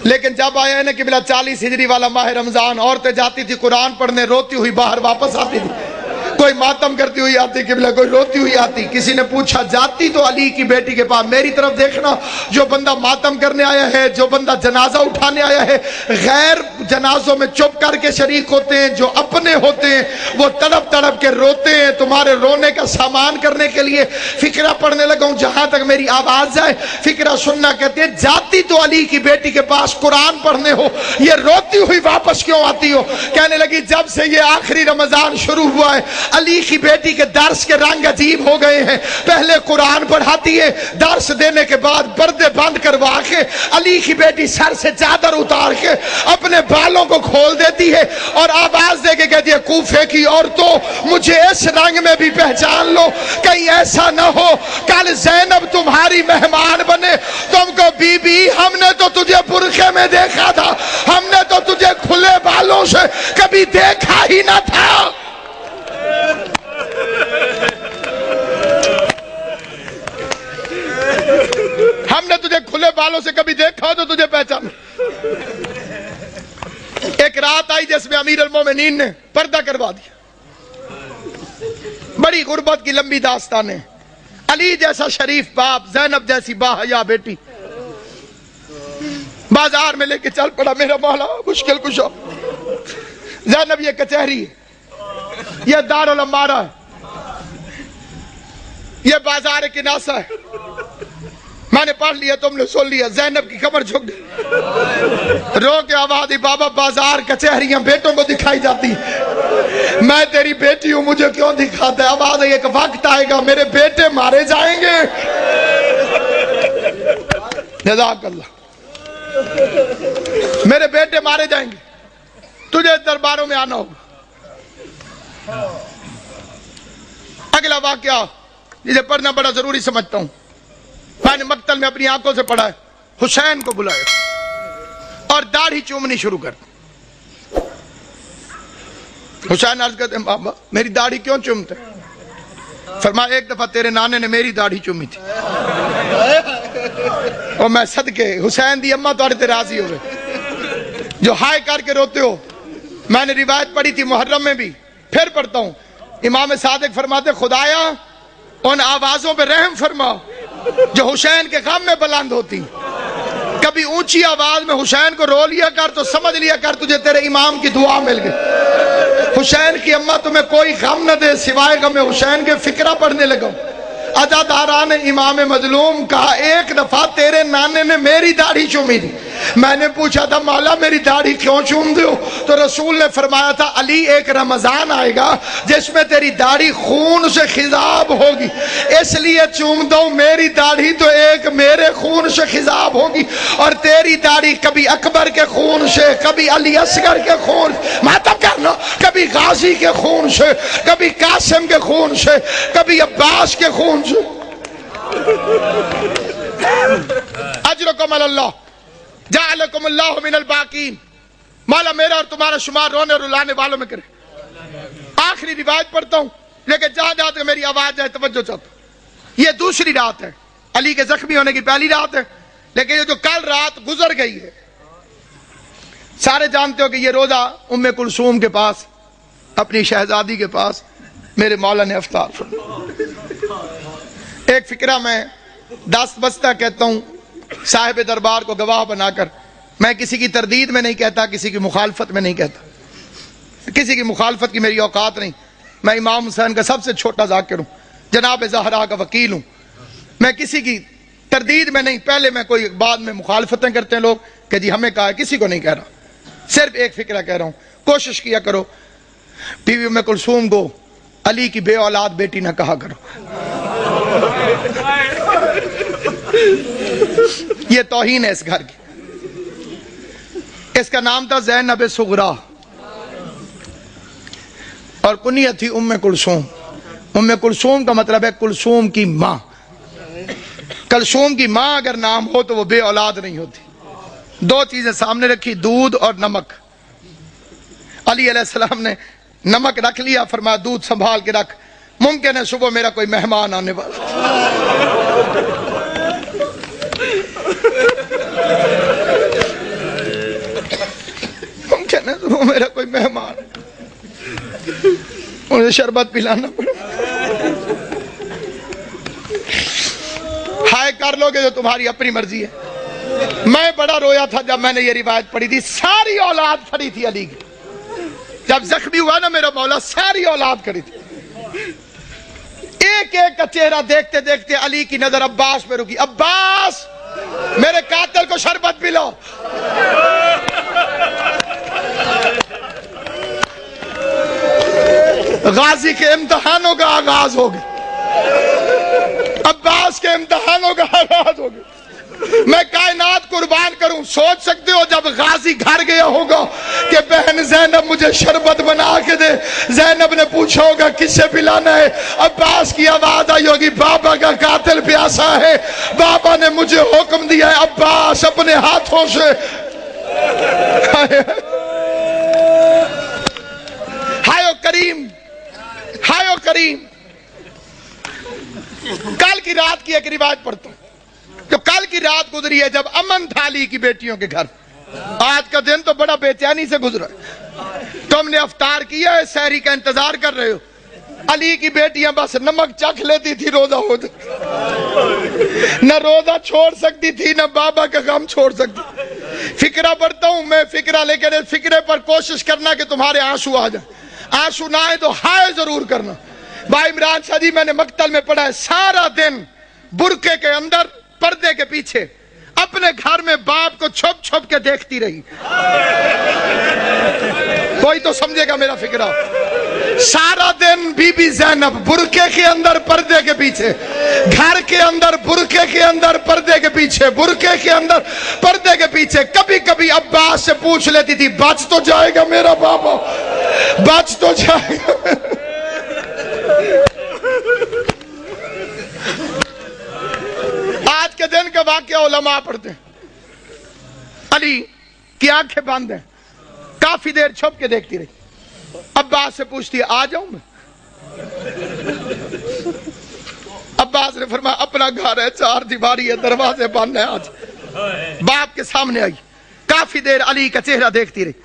لیکن جب آیا نا قبلہ 40 ہجری والا ماہ رمضان، عورتیں جاتی تھی قرآن پڑھنے، روتی ہوئی باہر واپس آتی تھی، کوئی ماتم کرتی ہوئی آتی قبلہ، کوئی روتی ہوئی آتی۔ کسی نے پوچھا جاتی تو علی کی بیٹی کے پاس، میری طرف دیکھنا، جو بندہ ماتم کرنے آیا ہے، جو بندہ جنازہ اٹھانے آیا ہے، غیر جنازوں میں چپ کر کے شریک ہوتے ہیں، جو اپنے ہوتے ہیں وہ تڑپ تڑپ کے روتے ہیں۔ تمہارے رونے کا سامان کرنے کے لیے فقرہ پڑھنے لگا ہوں، جہاں تک میری آواز جائے فقرہ سننا۔ کہتے ہیں جاتی تو علی کی بیٹی کے پاس قرآن پڑھنے ہو، یہ روتی ہوئی واپس کیوں آتی ہو؟ کہنے لگی جب سے یہ آخری رمضان شروع ہوا ہے، علی کی بیٹی کے درس کے رنگ عجیب ہو گئے ہیں۔ پہلے قرآن پڑھاتی ہے، درس دینے کے بعد پردے بند کروا کے علی کی بیٹی سر سے چادر اتار کے اپنے بالوں کو کھول دیتی ہے اور آواز دے کے کہتی ہے کوفے کی عورتوں مجھے اس رنگ میں بھی پہچان لو، کہیں ایسا نہ ہو کل زینب تمہاری مہمان بنے، تم کو بی بی ہم نے تو تجھے برقعے میں دیکھا تھا، ہم نے تو تجھے کھلے بالوں سے کبھی دیکھا ہی نہ تھا۔ ہم نے تجھے کھلے بالوں سے کبھی دیکھا ہو تو تجھے پہچان۔ ایک رات آئی جس میں امیر المومنین نے پردہ کروا دیا، بڑی غربت کی لمبی داستان ہے۔ علی جیسا شریف باپ، زینب جیسی باحیا بیٹی بازار میں لے کے چل پڑا، میرا مولا مشکل کشا۔ زینب یہ کچہری ہے، یہ دارالعمارہ ہے، یہ بازار کناسہ ہے، میں نے پڑھ لیا تم نے سن لیا۔ زینب کی کمر جھک گئی، رو کے آواز دی بابا بازار کچہریاں بیٹوں کو دکھائی جاتی، میں تیری بیٹی ہوں مجھے کیوں دکھاتا ہے؟ آواز ہے ایک وقت آئے گا میرے بیٹے مارے جائیں گے۔ جزاک اللہ، میرے بیٹے مارے جائیں گے، تجھے درباروں میں آنا ہوگا۔ اگلا واقعہ جسے پڑھنا بڑا ضروری سمجھتا ہوں، میں نے مقتل میں اپنی آنکھوں سے پڑھا ہے۔ حسین کو بلایا اور داڑھی چومنی شروع کر دی۔ حسین عرض کرتے ہیں بابا میری داڑھی کیوں چومتے؟ فرمایا ایک دفعہ تیرے نانے نے میری داڑھی چومی تھی اور میں صدقے حسین دی اماں تو راضی ہوئے جو ہائے کر کے روتے ہو۔ میں نے روایت پڑھی تھی محرم میں بھی، پھر پڑھتا ہوں۔ امام صادق فرماتے خدایا ان آوازوں پہ رحم فرما جو حسین کے غم میں بلند ہوتی، کبھی اونچی آواز میں حسین کو رو لیا کر تو سمجھ لیا کر تجھے تیرے امام کی دعا مل گئی۔ حسین کی اماں تمہیں کوئی غم نہ دے سوائے غم حسین کے فقرہ پڑھنے لگا۔ عزاداران امام مظلوم کہا ایک دفعہ تیرے نانے نے میری داڑھی چومی تھی، میں نے پوچھا تھا مولا میری داڑھی کیوں چوم دے ہو؟ تو رسول نے فرمایا تھا علی ایک رمضان آئے گا جس میں تیری داڑھی خون سے خضاب ہوگی، اس لیے چوم دو میری داڑھی تو ایک میرے خون سے خضاب ہوگی، اور تیری داڑھی کبھی اکبر کے خون سے، کبھی علی اصغر کے خون، ماتم کرنا، کبھی غازی کے خون سے، کبھی قاسم کے خون سے، کبھی عباس کے خون سے۔ اجرکم اللہ جعلکم اللہ من الباقین، مولا میرا اور تمہارا شمار رونے اور رلانے والوں میں کرے۔ آخری روایت پڑھتا ہوں لیکن جہاں جہاں تک میری آواز جائے توجہ چاہتا ہوں۔ یہ دوسری رات ہے، علی کے زخمی ہونے کی پہلی رات ہے، لیکن یہ جو کل رات گزر گئی ہے، سارے جانتے ہو کہ یہ روزہ ام کلثوم کے پاس، اپنی شہزادی کے پاس میرے مولا نے افطار فرمایا۔ ایک فقرہ میں دست بستہ کہتا ہوں صاحب دربار کو گواہ بنا کر، میں کسی کی تردید میں نہیں کہتا، کسی کی مخالفت میں نہیں کہتا، کسی کی مخالفت کی میری اوقات نہیں، میں امام حسین کا سب سے چھوٹا ذاکر ہوں، جناب زہرا کا وکیل ہوں، میں کسی کی تردید میں نہیں، پہلے میں کوئی بعد میں مخالفتیں کرتے ہیں لوگ کہ جی ہمیں کہا ہے، کسی کو نہیں کہہ رہا، صرف ایک فقرہ کہہ رہا ہوں۔ کوشش کیا کرو بیوی ام کلثوم کو علی کی بے اولاد بیٹی نہ کہا کرو، یہ توہین ہے اس گھر کی۔ اس کا نام تھا زینب صغرا اور کنیت تھی ام کلثوم۔ ام کلثوم کا مطلب ہے کلثوم کی ماں۔ کلثوم کی ماں اگر نام ہو تو وہ بے اولاد نہیں ہوتی۔ دو چیزیں سامنے رکھی، دودھ اور نمک۔ علی علیہ السلام نے نمک رکھ لیا، فرمایا دودھ سنبھال کے رکھ، ممکن ہے صبح میرا کوئی مہمان آنے والا۔ مجھے شربت پلانا پڑا. ہائے کر لو گے جو تمہاری اپنی مرضی ہے. میں بڑا رویا تھا جب میں نے یہ روایت پڑھی تھی. ساری اولاد کھڑی تھی علی کی. جب زخمی ہوا نا میرا مولا, ساری اولاد کھڑی تھی. ایک ایک کا چہرہ دیکھتے دیکھتے علی کی نظر عباس پہ رکی. عباس میرے قاتل کو شربت پلاؤ. غازی کے امتحانوں کا آغاز ہو گیا. عباس کے امتحانوں کا آغاز ہو گیا. میں کائنات قربان کروں. سوچ سکتے ہو جب غازی گھر گیا ہوگا کہ بہن زینب مجھے شربت بنا کے دے, زینب نے پوچھا ہوگا کس سے پلانا ہے, عباس کی آواز آئی ہوگی بابا کا قاتل پیاسا ہے, بابا نے مجھے حکم دیا ہے عباس اپنے ہاتھوں سے. ہائے کریم, ہائے کریم. کل کی رات کی ایک روایت پڑھتا ہوں. جو کل کی رات گزری ہے جب امن تھا علی کی بیٹیوں کے گھر. آج کا دن تو بڑا بے چینی سے گزرا ہے. تم نے افطار کیا ہے, سحری کا انتظار کر رہے ہو. علی کی بیٹیاں بس نمک چکھ لیتی تھی روزہ ہوتا, نہ روزہ چھوڑ سکتی تھی نہ بابا کا غم چھوڑ سکتی. فکرہ پڑھتا ہوں میں, فکرہ لے کے فکرے پر کوشش کرنا کہ تمہارے آنسو آ جائیں. آنسو نہ آئے تو ہائے ضرور کرنا. بھائی عمران شاہ جی میں نے مقتل میں پڑھا ہے سارا دن برقعے کے اندر پردے کے پیچھے اپنے گھر میں باپ کو چھپ چھپ کے دیکھتی رہی. کوئی تو سمجھے گا میرا فکرہ. سارا دن بی بی زینب برقعے کے اندر پردے کے پیچھے, گھر کے اندر برقعے کے اندر پردے کے پیچھے, برقعے کے اندر پردے کے پیچھے. کبھی کبھی عباس سے پوچھ لیتی تھی بچ تو جائے گا میرا بابا, بچ تو جائے گا. آج کے دن کا واقعہ علماء پڑھتے ہیں. علی کی آنکھیں بند ہیں, کافی دیر چھپ کے دیکھتی رہی. عباس سے پوچھتی ہے آ جاؤں میں. عباس نے فرمایا اپنا گھر ہے, چار دیواری ہے, دروازے بند ہیں. آج باپ کے سامنے آئی, کافی دیر علی کا چہرہ دیکھتی رہی.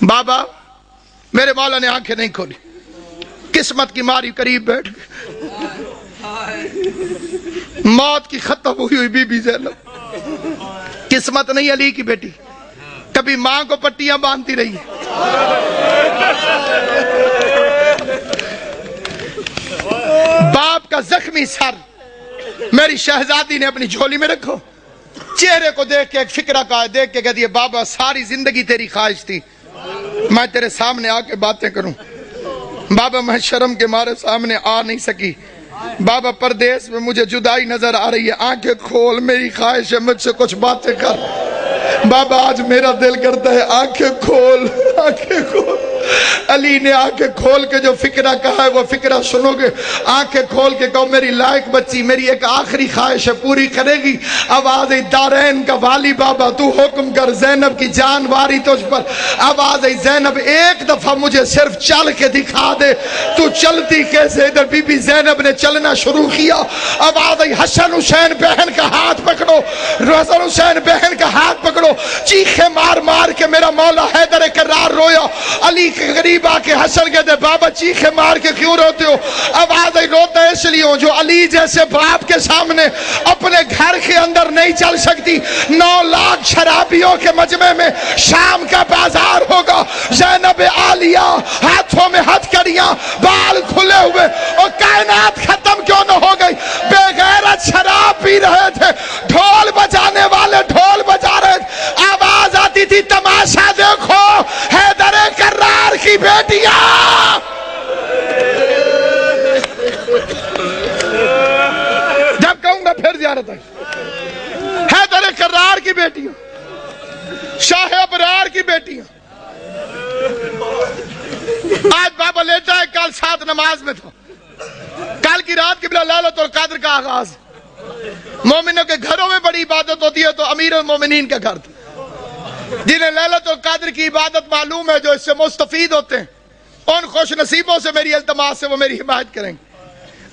بابا میرے مولا نے آنکھیں نہیں کھولی, قسمت کی ماری قریب بیٹھ گئی. موت کی ختم ہوئی ہوئی بی بی زینب. قسمت نہیں علی کی بیٹی, کبھی ماں کو پٹیاں باندھتی رہی. باپ کا زخمی سر میری شہزادی نے اپنی جھولی میں رکھو. چہرے کو دیکھ کے ایک فکرہ کا دیکھ کے کہتی ہے بابا ساری زندگی تیری خواہش تھی میں تیرے سامنے آ کے باتیں کروں. بابا میں شرم کے مارے سامنے آ نہیں سکی. بابا پردیس میں مجھے جدائی نظر آ رہی ہے, آنکھیں کھول, میری خواہش ہے مجھ سے کچھ باتیں کر. بابا آج میرا دل کرتا ہے آنکھیں کھول, آنکھیں کھول. علی نے آنکھیں کھول کے جو فکرہ کہا ہے وہ فکرہ سنو گے. آنکھیں کھول کے کہو میری لائق بچی میری ایک آخری خواہش ہے پوری کرے گی. آواز دارین کا والی بابا تو حکم کر, زینب کی جان واری تجھ پر. آواز زینب ایک دفعہ مجھے صرف چل کے دکھا دے, تو چلتی کیسے. ادھر بی بی زینب نے چلنا شروع کیا. آواز حسن حسین بہن کا ہاتھ پکڑو, حسن حسین بہن کا ہاتھ پکڑو. چیخے مار مار کے میرا مولا حیدر کرار رویا. علی کے قریب آ کے حسن کہتے بابا چیخے مار کے کیوں روتے ہو. آواز روتا ہے اس لیے ہوں جو علی جیسے باپ کے سامنے اپنے گھر کے اندر نہیں چل سکتی. 9 لاکھ شرابیوں کے مجمع میں شام کا بازار ہوگا. زینب عالیہ ہاتھوں میں ہتھکڑیاں, بال کھلے ہوئے, اور کائنات ختم کیوں نہ ہو گئی. بے غیرت شراب پی رہے تھے, ڈھول بجانے والے ڈھول بجا رہے تھے. آواز آتی تھی تماشا دیکھو حیدر کرار کی بیٹیاں. جب کہوں گا پھر زیارت ہے. حیدر کرار کی بیٹیاں, شاہ ابرار کی بیٹیاں. آج بابا لیتا ہے, کل 7 نماز میں تھا. کل کی رات قبلہ لیلۃ القدر کا آغاز. مومنوں کے گھروں میں بڑی عبادت ہوتی ہے تو امیر المومنین کا گھر تھا. جنہیں لیلۃ القدر کی عبادت معلوم ہے, جو اس سے مستفید ہوتے ہیں, ان خوش نصیبوں سے میری التماس سے وہ میری حمایت کریں گے.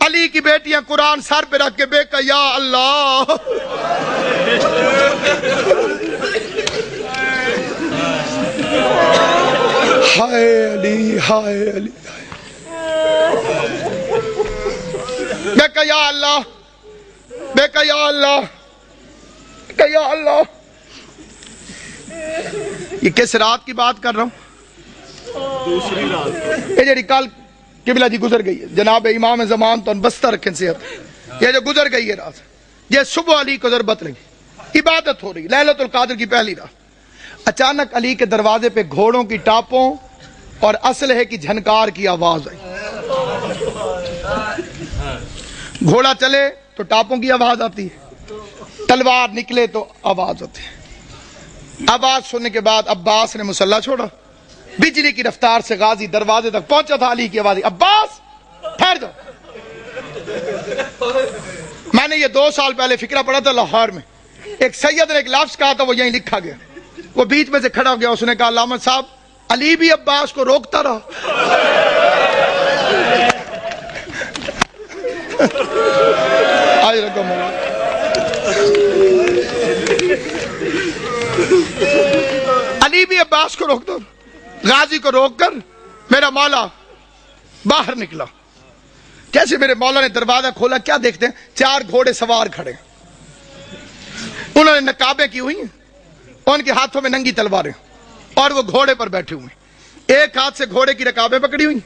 علی کی بیٹیاں قرآن سر پہ رکھ کے بے کہ یا اللہ ہائے علی ہائے علی میں کہا یا اللہ، میں کہا یا اللہ، کہ یا اللہ، یہ کس رات کی بات کر رہا ہوں؟ دوسری رات یہ جو کل قبلہ جی گزر گئی ہے، جناب امام زمان تو بستہ رکھیں صحت، یہ جو گزر گئی ہے رات، یہ صبح علی کو ضربت لگی، عبادت ہو رہی، لیلۃ القدر کی پہلی رات، اچانک علی کے دروازے پہ گھوڑوں کی ٹاپوں اور اسلحے کی جھنکار کی آواز آئی۔ گھوڑا چلے تو ٹاپوں کی آواز آتی ہے، تلوار نکلے تو آواز ہوتی ہے۔ آواز سننے کے بعد عباس نے مسلح چھوڑا، بجلی کی رفتار سے غازی دروازے تک پہنچا تھا، علی کی آواز، عباس ٹھہر جاؤ۔ میں نے یہ 2 سال پہلے فقرہ پڑھا تھا لاہور میں، ایک سید نے ایک لفظ کہا تھا، وہ یہیں لکھا گیا، وہ بیچ میں سے کھڑا ہو گیا، اس نے کہا علامہ صاحب علی بھی عباس کو روکتا رہا۔ آج رقم علی بھی عباس کو روکتا، غازی کو روک کر میرا مولا باہر نکلا۔ جیسے میرے مولا نے دروازہ کھولا، کیا دیکھتے ہیں؟ 4 گھوڑے سوار کھڑے، انہوں نے نقابیں کی ہوئی ہیں، ان کے ہاتھوں میں ننگی تلواریں، اور وہ گھوڑے پر بیٹھے ہوئے، ایک ہاتھ سے گھوڑے کی رکابیں پکڑی ہوئی،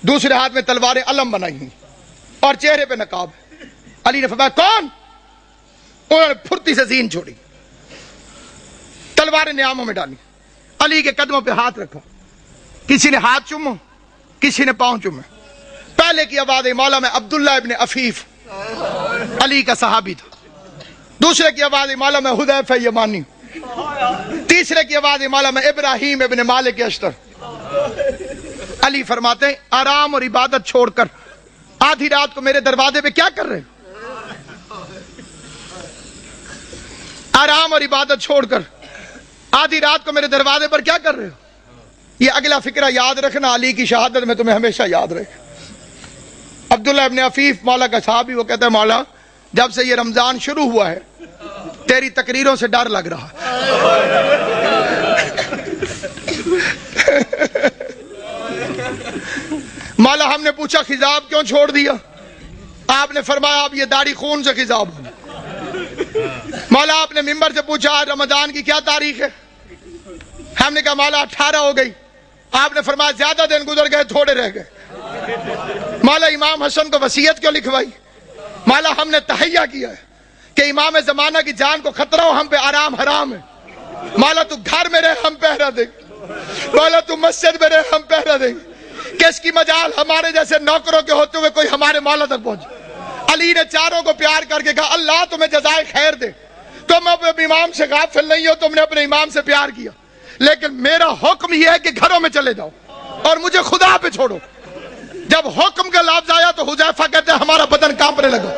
دوسرے ہاتھ میں تلواریں علم بنائی ہوئی، اور چہرے پہ نقاب۔ علی نے فرمایا کون؟ انہوں نے پھرتی سے زین چھوڑی، تلواریں نیاموں میں ڈالی، علی کے قدموں پہ ہاتھ رکھا، کسی نے ہاتھ چومو، کسی نے پاؤں چومے۔ پہلے کی آواز مولا میں عبداللہ ابن عفیف علی کا صحابی تھا، دوسرے کی آواز مولا میں حذیفہ یمانی، تیسرے کی آواز مولا میں ابراہیم ابن مالک اشتر۔ علی فرماتے ہیں آرام اور عبادت چھوڑ کر آدھی رات کو میرے دروازے پہ کیا کر رہے ہیں؟ آرام اور عبادت چھوڑ کر آدھی رات کو میرے دروازے پر کیا کر رہے ہو؟ یہ اگلا فکرہ یاد رکھنا، علی کی شہادت میں تمہیں ہمیشہ یاد رہے گا۔ عبداللہ ابن عفیف مولا کا صحابی، وہ کہتا ہے مولا جب سے یہ رمضان شروع ہوا ہے تیری تقریروں سے ڈر لگ رہا۔ مولا ہم نے پوچھا خضاب کیوں چھوڑ دیا؟ آپ نے فرمایا اب یہ داڑھی خون سے خضاب ہو۔ مولا آپ نے ممبر سے پوچھا آج رمضان کی کیا تاریخ ہے؟ ہم نے کہا مولا 18 ہو گئی۔ آپ نے فرمایا زیادہ دن گزر گئے، تھوڑے رہ گئے۔ مولا امام حسن کو وصیت کیوں لکھوائی؟ مولا ہم نے تہیہ کیا ہے کہ امام زمانہ کی جان کو خطرہ ہو، ہم پہ آرام حرام ہے۔ مولا تو گھر میں رہے ہم پہرا دیں گے، مولا تو مسجد میں رہے ہم پہرا دیں گے۔ کس کی مجال ہمارے جیسے نوکروں کے ہوتے ہوئے کوئی ہمارے مولا تک پہنچے؟ علی نے چاروں کو پیار کر کے کہا اللہ تمہیں جزائے خیر دے، تم اپنے امام سے غافل نہیں ہو، تم نے اپنے امام سے پیار کیا، لیکن میرا حکم یہ ہے کہ گھروں میں چلے جاؤ اور مجھے خدا پہ چھوڑو۔ جب حکم کا لفظ آیا تو حذیفہ کہتے ہیں ہمارا بدن کانپنے لگا،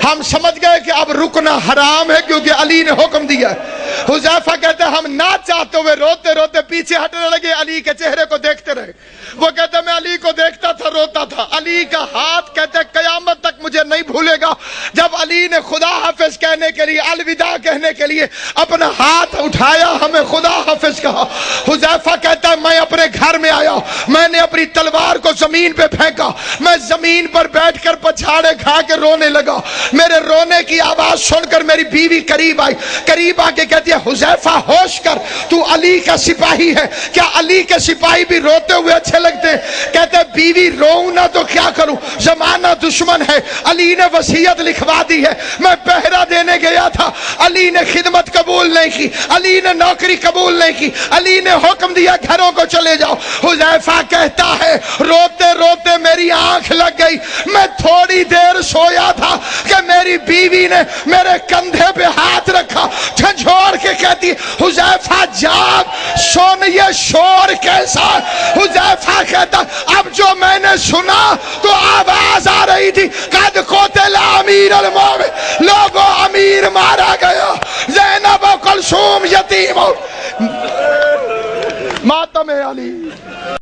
ہم سمجھ گئے کہ اب رکنا حرام ہے کیونکہ علی نے حکم دیا ہے۔ حذیفہ کہتے ہیں ہم نہ چاہتے ہوئے روتے روتے پیچھے ہٹنے لگے، علی کے چہرے کو دیکھتے رہے۔ وہ کہتے ہیں میں علی کو دیکھتا تھا، روتا تھا۔ علی کا ہاتھ کہتے ہیں قیامت تک مجھے نہیں بھولے گا، جب علی نے خدا حافظ کہنے کے لیے، الوداع کہنے کے لیے اپنا ہاتھ اٹھایا، ہمیں خدا حافظ کہا۔ حذیفہ کہتا ہے میں اپنے گھر میں آیا، میں نے اپنی تلوار کو زمین پہ پھینکا، میں زمین پر بیٹھ کر پچھاڑے کھا کے رونے لگا۔ میرے رونے کی آواز سن کر میری بیوی قریب آئی، قریب آ کے کہتی ہے حذیفہ ہوش کر، تو علی کا سپاہی ہے، کیا علی کے سپاہی بھی روتے ہوئے اچھے لگتے ہیں؟ کہتے ہیں بیوی روؤں نہ تو کیا کروں، زمانہ دشمن ہے، علی نے وصیت لکھوا دی ہے، میں پہرا دینے گیا تھا، علی نے خدمت قبول نہیں کی، علی نے نوکری قبول نہیں کی، علی نے حکم دیا گھروں کو چلے جاؤ۔ حذیفہ کہتا ہے روتے روتے میری آنکھ لگ گئی، میں تھوڑی دیر سویا تھا کہ میری بیوی نے میرے کندھے پہ ہاتھ رکھا، جھنجھوڑ کے کہتی حذیفہ جاگ، سن یہ شور کیسا؟ حذیفہ کہتا اب جو میں نے سنا تو آواز آ رہی تھی قد قتل امیر المومن، لوگوں امیر مارا گیا، زینب و کلثوم یتیم،